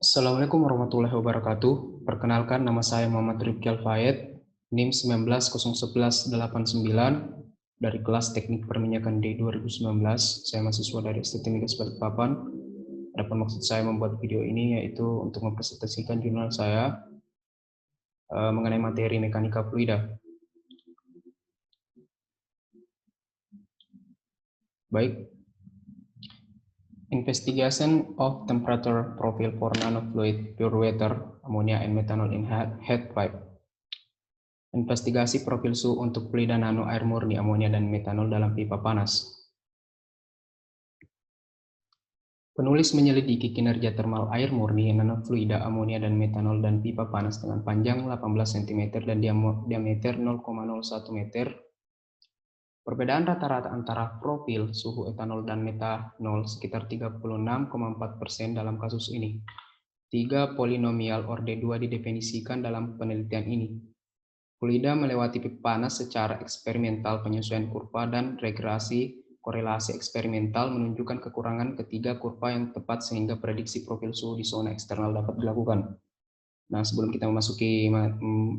Assalamualaikum warahmatullahi wabarakatuh. Perkenalkan, nama saya Muhammad Rifki Alfayed, NIM 19011189 dari kelas Teknik Perminyakan D 2019. Saya mahasiswa dari STT Migas Balikpapan. Adapun maksud saya membuat video ini yaitu untuk mempresentasikan jurnal saya mengenai materi mekanika fluida. Baik. Investigation of temperature profile for nanofluid pure water, ammonia and methanol in head pipe. Investigasi profil suhu untuk fluida nano air murni, amonia dan metanol dalam pipa panas. Penulis menyelidiki kinerja termal air murni, nanofluida, amonia dan metanol dan pipa panas dengan panjang 18 cm dan diameter 0,01 meter. Perbedaan rata-rata antara profil suhu etanol dan metanol sekitar 36,4% dalam kasus ini. 3 polinomial orde 2 didefinisikan dalam penelitian ini. Fluida melewati pipa panas secara eksperimental, penyesuaian kurva dan regresi korelasi eksperimental menunjukkan kekurangan ketiga kurva yang tepat sehingga prediksi profil suhu di zona eksternal dapat dilakukan. Nah, sebelum kita memasuki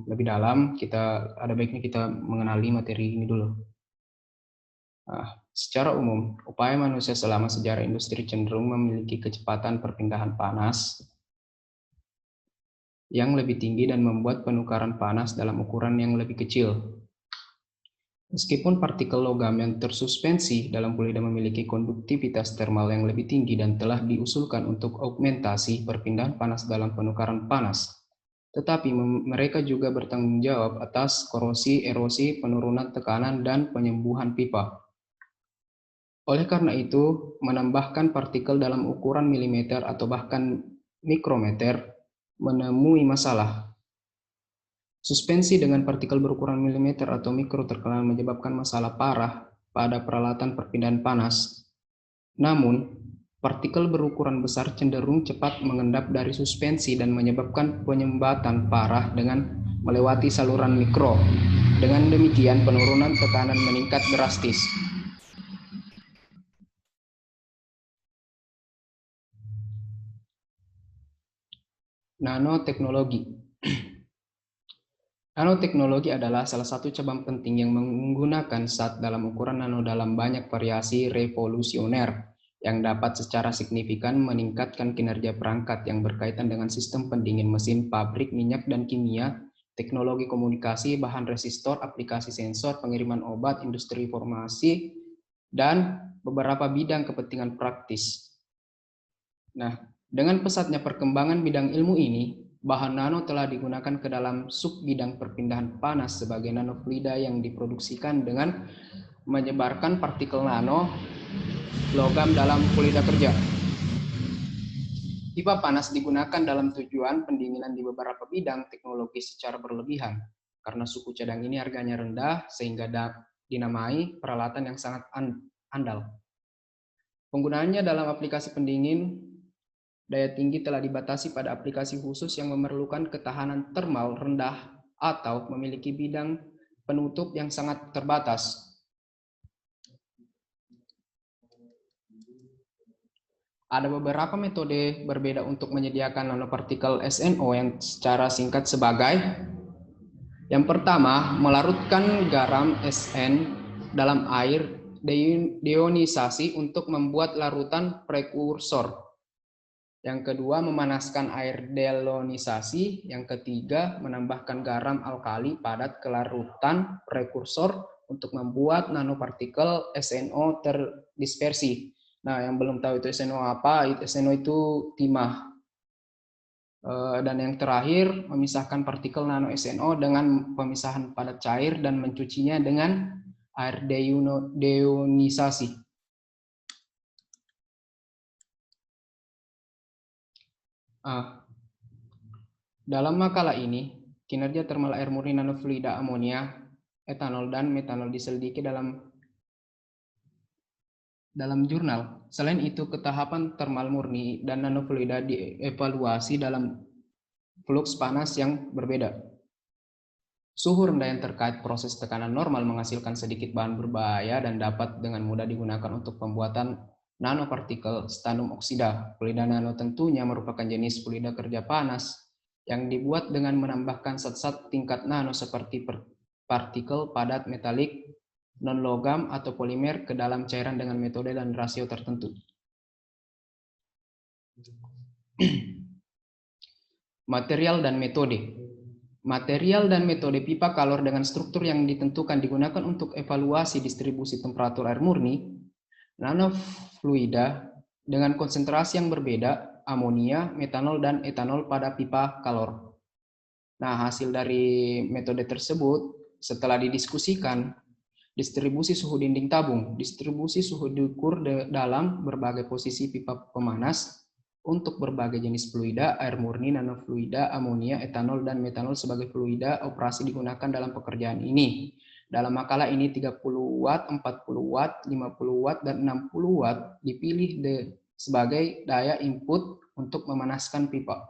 lebih dalam, ada baiknya kita mengenali materi ini dulu. Nah, secara umum, upaya manusia selama sejarah industri cenderung memiliki kecepatan perpindahan panas yang lebih tinggi dan membuat penukaran panas dalam ukuran yang lebih kecil. Meskipun partikel logam yang tersuspensi dalam fluida memiliki konduktivitas termal yang lebih tinggi dan telah diusulkan untuk augmentasi perpindahan panas dalam penukaran panas, tetapi mereka juga bertanggung jawab atas korosi, erosi, penurunan tekanan, dan penyembuhan pipa. Oleh karena itu, menambahkan partikel dalam ukuran milimeter atau bahkan mikrometer menemui masalah. Suspensi dengan partikel berukuran milimeter atau mikro terkenal menyebabkan masalah parah pada peralatan perpindahan panas. Namun, partikel berukuran besar cenderung cepat mengendap dari suspensi dan menyebabkan penyumbatan parah dengan melewati saluran mikro. Dengan demikian, penurunan tekanan meningkat drastis. Nanoteknologi. Nanoteknologi adalah salah satu cabang penting yang menggunakan zat dalam ukuran nano dalam banyak variasi revolusioner yang dapat secara signifikan meningkatkan kinerja perangkat yang berkaitan dengan sistem pendingin mesin, pabrik minyak dan kimia, teknologi komunikasi, bahan resistor, aplikasi sensor, pengiriman obat, industri informasi, dan beberapa bidang kepentingan praktis. Nah, dengan pesatnya perkembangan bidang ilmu ini, bahan nano telah digunakan ke dalam sub bidang perpindahan panas sebagai nanofluida yang diproduksikan dengan menyebarkan partikel nano logam dalam fluida kerja. Pipa panas digunakan dalam tujuan pendinginan di beberapa bidang teknologi secara berlebihan. Karena suku cadang ini harganya rendah sehingga dinamai peralatan yang sangat andal. Penggunaannya dalam aplikasi pendingin daya tinggi telah dibatasi pada aplikasi khusus yang memerlukan ketahanan termal rendah atau memiliki bidang penutup yang sangat terbatas. Ada beberapa metode berbeda untuk menyediakan nanopartikel SNO yang secara singkat sebagai: yang pertama, melarutkan garam SN dalam air deionisasi untuk membuat larutan prekursor. Yang kedua, memanaskan air deionisasi. Yang ketiga, menambahkan garam alkali padat ke larutan prekursor untuk membuat nanopartikel SNO terdispersi. Nah, yang belum tahu itu SNO apa, SNO itu timah. Dan yang terakhir, memisahkan partikel nano SNO dengan pemisahan padat cair dan mencucinya dengan air deionisasi. Dalam makalah ini, kinerja termal air murni nanofluida amonia, etanol, dan metanol diselidiki dalam jurnal. Selain itu, ketahapan termal murni dan nanofluida dievaluasi dalam fluks panas yang berbeda. Suhu rendah yang terkait proses tekanan normal menghasilkan sedikit bahan berbahaya dan dapat dengan mudah digunakan untuk pembuatan nanopartikel stannum oksida. Fluida nano tentunya merupakan jenis fluida kerja panas yang dibuat dengan menambahkan zat-zat tingkat nano seperti partikel padat metalik, non-logam atau polimer ke dalam cairan dengan metode dan rasio tertentu. Material dan metode. Material dan metode pipa kalor dengan struktur yang ditentukan digunakan untuk evaluasi distribusi temperatur air murni, nanofluida dengan konsentrasi yang berbeda, amonia, metanol, dan etanol pada pipa kalor. Nah, hasil dari metode tersebut setelah didiskusikan, distribusi suhu dinding tabung, distribusi suhu diukur dalam berbagai posisi pipa pemanas, untuk berbagai jenis fluida, air murni, nanofluida, amonia, etanol, dan metanol sebagai fluida operasi digunakan dalam pekerjaan ini. Dalam makalah ini 30 watt, 40 watt, 50 watt, dan 60 watt dipilih sebagai daya input untuk memanaskan pipa.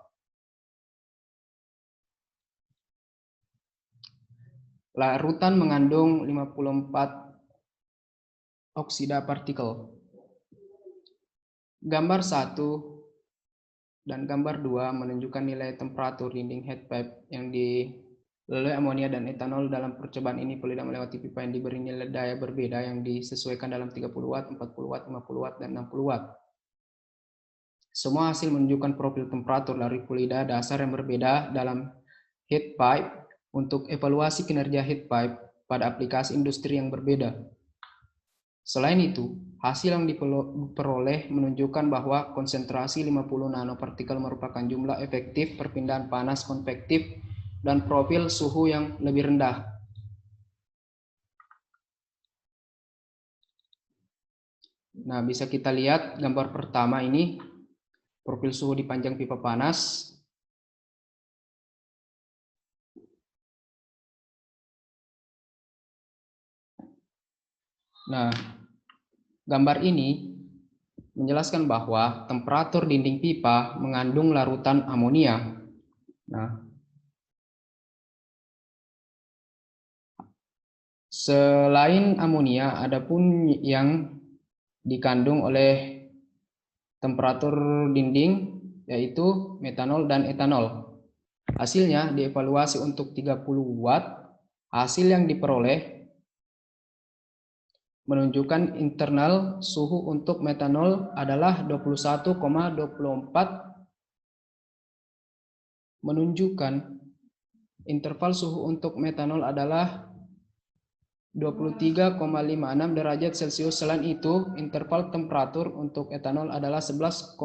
Larutan mengandung 54 oksida partikel. Gambar 1 dan gambar 2 menunjukkan nilai temperatur dinding heat pipe yang dilalui amonia dan etanol. Dalam percobaan ini fluida melewati pipa yang diberi nilai daya berbeda yang disesuaikan dalam 30 watt, 40 watt, 50 watt, dan 60 watt. Semua hasil menunjukkan profil temperatur dari fluida dasar yang berbeda dalam heat pipe untuk evaluasi kinerja heat pipe pada aplikasi industri yang berbeda. Selain itu, hasil yang diperoleh menunjukkan bahwa konsentrasi 50 nanopartikel merupakan jumlah efektif perpindahan panas konvektif dan profil suhu yang lebih rendah. Nah, bisa kita lihat gambar pertama ini, profil suhu di panjang pipa panas. Nah, gambar ini menjelaskan bahwa temperatur dinding pipa mengandung larutan amonia. Nah, selain amonia, ada pun yang dikandung oleh temperatur dinding, yaitu metanol dan etanol. Hasilnya dievaluasi untuk 30 watt. Hasil yang diperoleh menunjukkan internal suhu untuk metanol adalah 21,24, menunjukkan interval suhu untuk metanol adalah 23,56 derajat Celcius. Selain itu, interval temperatur untuk etanol adalah 11,01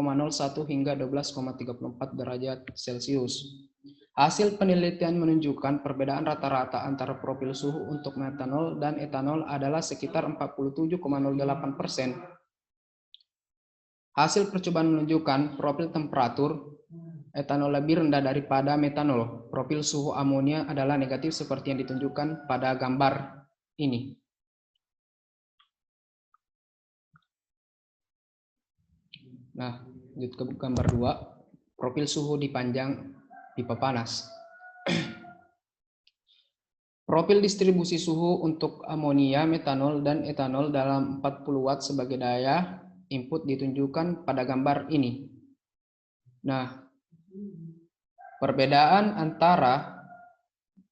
hingga 12,34 derajat Celcius. Hasil penelitian menunjukkan perbedaan rata-rata antara profil suhu untuk metanol dan etanol adalah sekitar 47,08%. Hasil percobaan menunjukkan profil temperatur etanol lebih rendah daripada metanol. Profil suhu amonia adalah negatif seperti yang ditunjukkan pada gambar ini. Nah, lanjut ke gambar 2, profil suhu di panjang pipa panas. Profil distribusi suhu untuk amonia, metanol, dan etanol dalam 40 watt sebagai daya input ditunjukkan pada gambar ini. Nah, perbedaan antara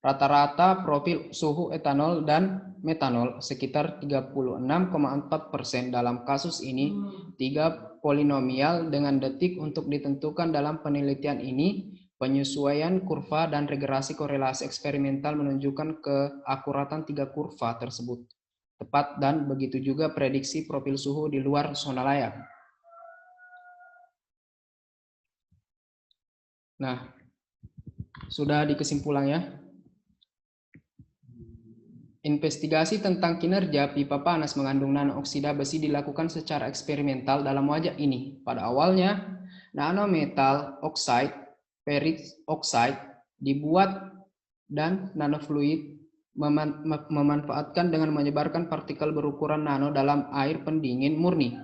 rata-rata profil suhu etanol dan metanol sekitar 36,4%. Dalam kasus ini, 3 polinomial dengan detik untuk ditentukan dalam penelitian ini. Penyesuaian kurva dan regresi korelasi eksperimental menunjukkan keakuratan 3 kurva tersebut tepat, dan begitu juga prediksi profil suhu di luar zona layak. Nah, sudah di kesimpulannya. Investigasi tentang kinerja pipa panas mengandung nanooksida besi dilakukan secara eksperimental dalam wajah ini. Pada awalnya, nanometal oxide, ferrous oxide dibuat dan nanofluid memanfaatkan dengan menyebarkan partikel berukuran nano dalam air pendingin murni.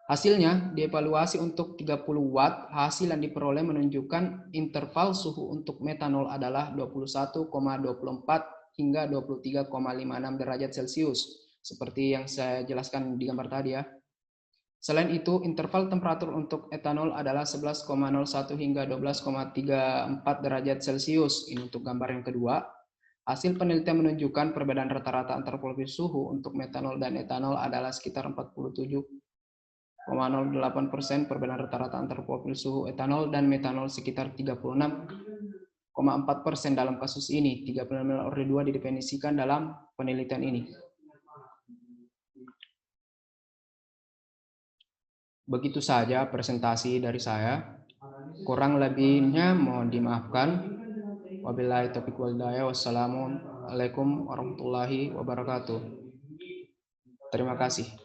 Hasilnya dievaluasi untuk 30 watt. Hasil yang diperoleh menunjukkan interval suhu untuk metanol adalah 21,24 hingga 23,56 derajat Celcius, seperti yang saya jelaskan di gambar tadi ya. Selain itu, interval temperatur untuk etanol adalah 11,01 hingga 12,34 derajat Celcius. Ini untuk gambar yang kedua. Hasil penelitian menunjukkan perbedaan rata-rata antar profil suhu untuk metanol dan etanol adalah sekitar 47,08%, perbedaan rata-rata antar profil suhu etanol dan metanol sekitar 36,4% dalam kasus ini. 36,2 didefinisikan dalam penelitian ini. Begitu saja presentasi dari saya. Kurang lebihnya mohon dimaafkan. Wabillahi taufiq wal hidayah. Wassalamualaikum warahmatullahi wabarakatuh. Terima kasih.